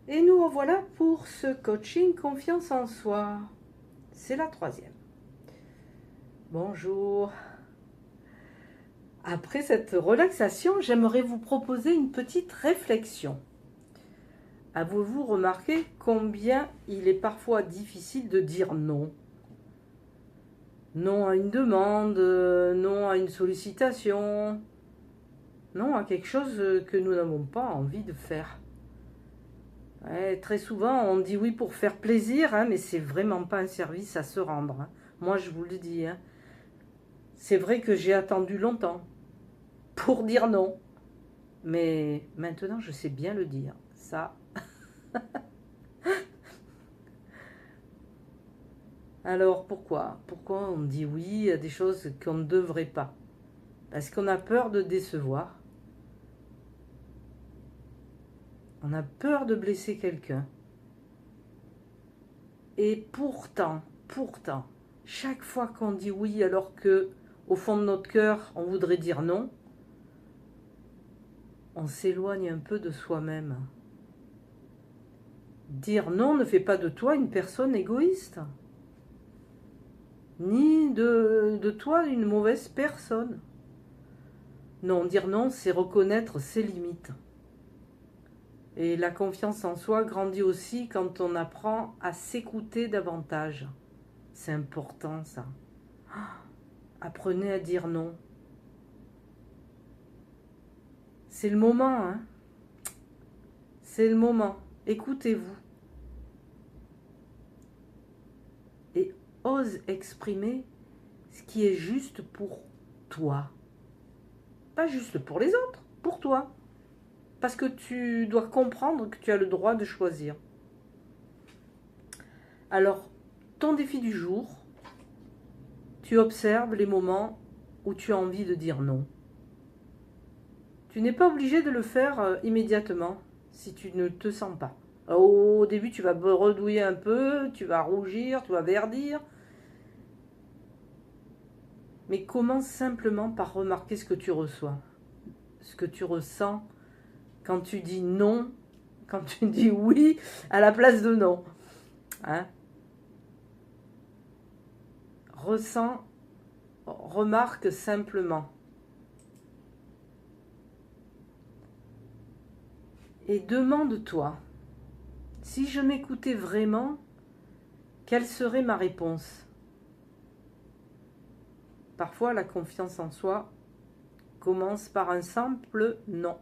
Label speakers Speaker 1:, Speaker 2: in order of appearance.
Speaker 1: Et nous revoilà pour ce coaching confiance en soi. C'est la troisième. Bonjour. Après cette relaxation, j'aimerais vous proposer une petite réflexion. Avez-vous remarqué combien il est parfois difficile de dire non? Non à une demande, non à une sollicitation, non à quelque chose que nous n'avons pas envie de faire. Ouais, très souvent, on dit oui pour faire plaisir, hein, mais c'est vraiment pas un service à se rendre, hein. Moi, je vous le dis, hein. C'est vrai que j'ai attendu longtemps pour dire non, mais maintenant, je sais bien le dire. Ça. Alors, pourquoi? Pourquoi on dit oui à des choses qu'on ne devrait pas? Parce qu'on a peur de décevoir. On a peur de blesser quelqu'un. Et pourtant, chaque fois qu'on dit oui alors que, au fond de notre cœur, on voudrait dire non, on s'éloigne un peu de soi-même. Dire non ne fait pas de toi une personne égoïste, ni de toi une mauvaise personne. Non, dire non, c'est reconnaître ses limites. Et la confiance en soi grandit aussi quand on apprend à s'écouter davantage. C'est important ça. Apprenez à dire non. C'est le moment, hein. C'est le moment. Écoutez-vous. Et ose exprimer ce qui est juste pour toi. Pas juste pour les autres, pour toi. Parce que tu dois comprendre que tu as le droit de choisir. Alors, ton défi du jour, tu observes les moments où tu as envie de dire non. Tu n'es pas obligé de le faire immédiatement si tu ne te sens pas. Au début, tu vas redouiller un peu, tu vas rougir, tu vas verdir. Mais commence simplement par remarquer ce que tu reçois, ce que tu ressens quand tu dis non, quand tu dis oui à la place de non. Hein? Ressens, remarque simplement. Et demande-toi, si je m'écoutais vraiment, quelle serait ma réponse? Parfois, la confiance en soi commence par un simple non.